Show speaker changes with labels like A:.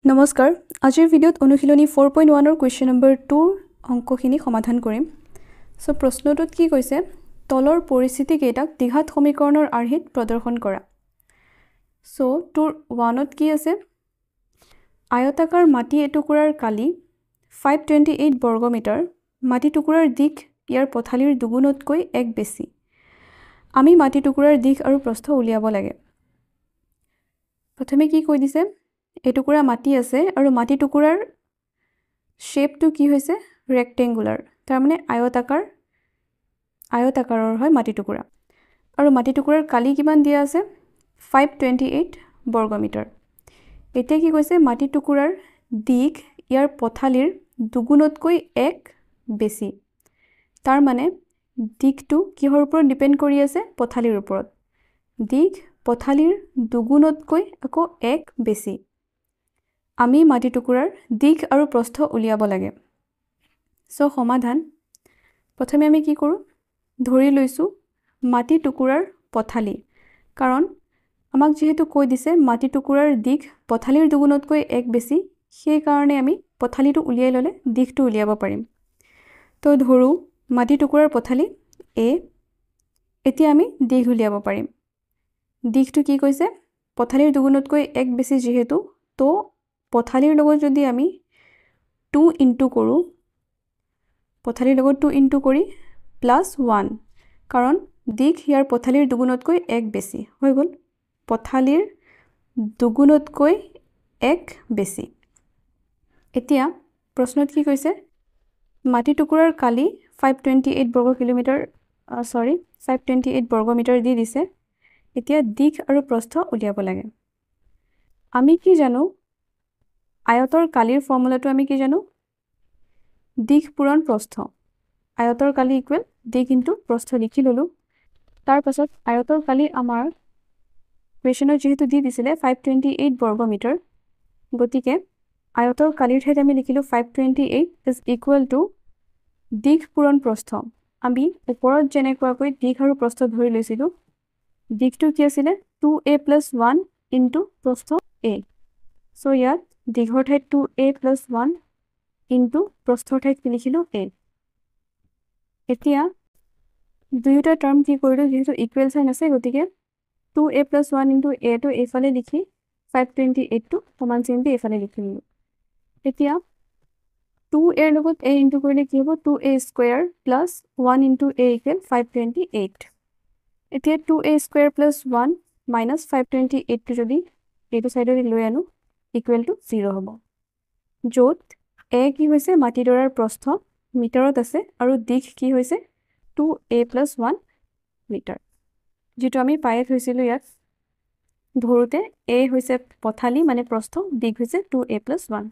A: নমস্কাৰ আজিৰ ভিডিঅ'ত অনুশীলনী 4.1 ৰ কোৱেশ্চন নম্বৰ 2 অংকখিনি সমাধান কৰিম সো প্ৰশ্নটোত কি কৈছে তলৰ পৰিস্থিতি কেইটাক দ্বিঘাত সমীকৰণৰ আৰ্হিত প্ৰদৰ্শন কৰা সো টুৰ 1ত কি আছে আয়তাকাৰ মাটি এটুকুৰাৰ কালি 528 বৰ্গমিটাৰ মাটি টুকুৰাৰ দিশ ইয়াৰ পথালিৰ দুগুণতকৈ এক বেছি আমি মাটি টুকুৰাৰ দিশ আৰু প্ৰস্থ উলিয়াব লাগে প্ৰথমে কি কৈ দিছে এটুকুৰা মাটি আছে আৰু মাটি টুকুৰাৰ শেপটো কি হৈছে ৰেক্টেঙ্গুলাৰ তাৰ মানে আয়তাকাৰৰ হয় মাটি টুকুৰা আৰু মাটি টুকুৰাৰ কালি কিমান দিয়া আছে 528 বৰ্গমিটাৰ এতিয়া কি কৈছে মাটি টুকুৰাৰ দিশ ইয়াৰ পথালিৰ দুগুণতকৈ এক বেছি তাৰ মানে দিশটো কিহৰ ওপৰত ডিপেন্ড কৰি আছে পথালিৰ ওপৰত দিশ পথালিৰ দুগুণতকৈ আকৌ এক বেছি আমি মাটি টুকুৰাৰ দিশ আৰু প্ৰস্থ উলিয়াব লাগে সো সমাধান প্ৰথমে আমি কি কৰো ধৰি লৈছো মাটি টুকুৰাৰ পথালি কাৰণ আমাক যেহেতু কৈ দিছে মাটি টুকুৰাৰ দিশ পথালিৰ দুগুণতকৈ এক বেছি সেই কাৰণে আমি পথালিটো উলিয়াই ললে দিশটো উলিয়াব পাৰিম তো ধৰো মাটি টুকুৰাৰ পথালি a এতিয়া আমি দিশ উলিয়াব পাৰিম দিশটো কি কৈছে পথালিৰ দুগুণতকৈ এক বেছি যেহেতু তো পথালিৰ লগত যদি আমি 2 ইনটু কৰো পথালিৰ লগত 2 ইনটু কৰি +1 কাৰণ দিশ ইয়াৰ পথালিৰ দুগুণতকৈ এক বেছি হৈ গল পথালিৰ দুগুণতকৈ এক বেছি এতিয়া প্ৰশ্নত কি কৈছে মাটি টুকুৰাৰ কালি 528 বৰ্গমিটাৰ দি দিছে এতিয়া দিশ আৰু প্ৰস্থ উলিয়াব লাগে আমি কি জানো আয়তৰ কালিৰ ফৰ্মুলাটো আমি কি জানো দিশ পূৰণ প্ৰস্থ আয়তৰ কালি ইকুৱেল দিশ ইনটু প্ৰস্থ লিখি ললো তাৰ পাছত আয়তৰ কালি আমাৰ কোৱেশ্চনত যেহেতু দি দিছিলে 528 বৰ্গমিটাৰ গতিকে আয়তৰ কালিৰ ঠাইত আমি লিখিলো 528 ইজ ইকুৱেল টু দিশ পূৰণ প্ৰস্থ আমি ওপৰত যেনেকুৱাকৈ দিশ আৰু প্ৰস্থ ধৰি লৈছিলো দিশটো কি আছিল 2a + 1 ইনটু প্ৰস্থ a সো ইয়াত দিঘৰ ঠাইত 2a + 1 ইনটু প্ৰস্থৰ ঠাইত কি লিখিলো a এতিয়া দুয়োটা টাৰ্ম কি কৰিলো যেহেতু ইকুৱেল সাইন আছে গতিকে 2a + 1 ইনটু a টো এফালে লিখি 528 টো সমান চিন দি এফালে লিখিলো এতিয়া 2a এৰ লগত a ইনটু কৰিলে কি হ'ব 2a² + 1 ইনটু a = 528 এতিয়া 2a² + 1 - 528 টো যদি এইটো সাইডে লৈ আনো ইকুৱেল টু 0 হ'ব যত a কি হৈছে মাটিডৰাৰ প্ৰস্থ মিটাৰত আছে আৰু দিশ কি হৈছে 2a + 1 মিটাৰ যেটো আমি পাই থৈছিলো ইয়াত ধৰোতে a হৈছে পথালি মানে প্ৰস্থ দিশ হৈছে 2a + 1